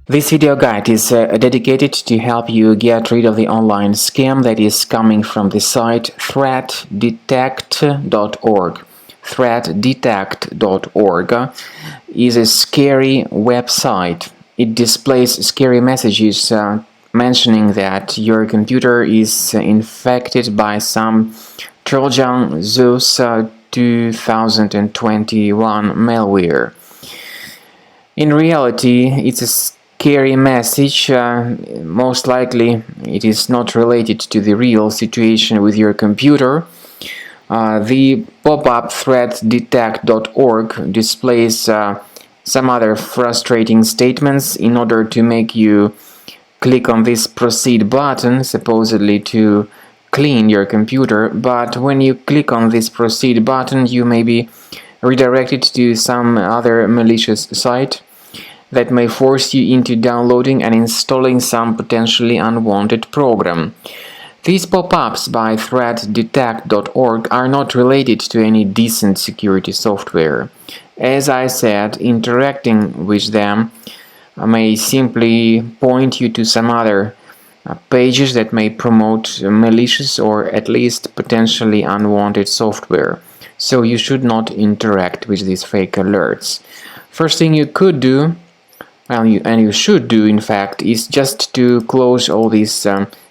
This video guide is dedicated to help you get rid of the online scam that is coming from the site threatdetect.org. Threatdetect.org is a scary website. It displays scary messages mentioning that your computer is infected by some Trojan Zeus 2021 malware. In reality, it's a scary message. Most likely, it is not related to the real situation with your computer. The pop-up threatdetect.org displays some other frustrating statements in order to make you click on this proceed button, supposedly to clean your computer. But when you click on this proceed button, you may be redirected to some other malicious site that may force you into downloading and installing some potentially unwanted program. These pop-ups by threatdetect.org are not related to any decent security software. As I said, interacting with them may simply point you to some other pages that may promote malicious or at least potentially unwanted software. So you should not interact with these fake alerts. First thing you could do, and you should do in fact, is just to close all these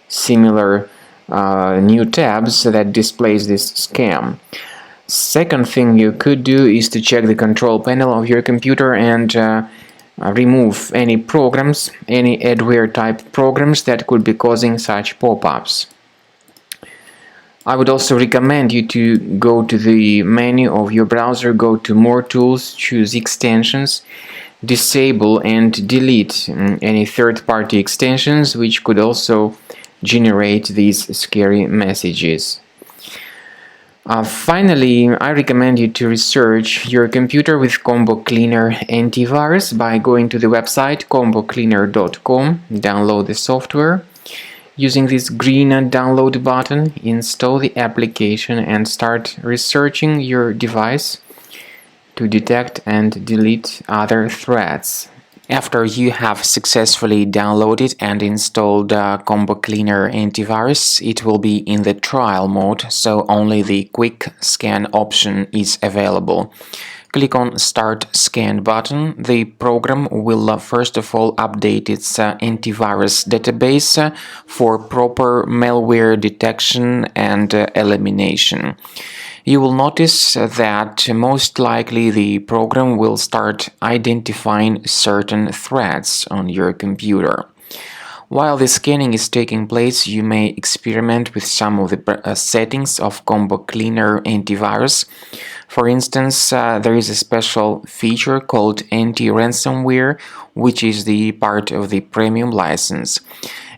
similar new tabs that displays this scam. Second thing you could do is to check the control panel of your computer and remove any programs, any adware type programs that could be causing such pop-ups. I would also recommend you to go to the menu of your browser, go to More Tools, choose Extensions, disable and delete any third-party extensions which could also generate these scary messages. Finally, I recommend you to research your computer with Combo Cleaner antivirus by going to the website combocleaner.com, download the software. Using this green download button, install the application and start researching your device to detect and delete other threats. After you have successfully downloaded and installed Combo Cleaner antivirus, it will be in the trial mode, so only the quick scan option is available. Click on Start Scan button. The program will first of all update its antivirus database for proper malware detection and elimination. You will notice that most likely the program will start identifying certain threats on your computer. While the scanning is taking place, you may experiment with some of the settings of Combo Cleaner antivirus. For instance, there is a special feature called anti-ransomware, which is the part of the premium license.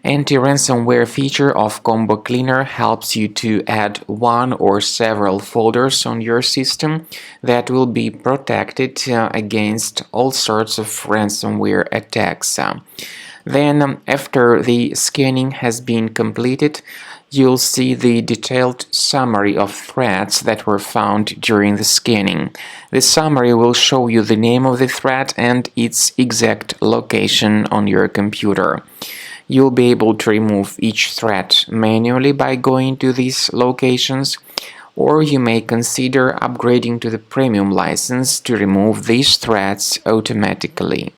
Anti-ransomware feature of Combo Cleaner helps you to add one or several folders on your system that will be protected against all sorts of ransomware attacks. Then, after the scanning has been completed, you'll see the detailed summary of threats that were found during the scanning. The summary will show you the name of the threat and its exact location on your computer. You'll be able to remove each threat manually by going to these locations, or you may consider upgrading to the premium license to remove these threats automatically.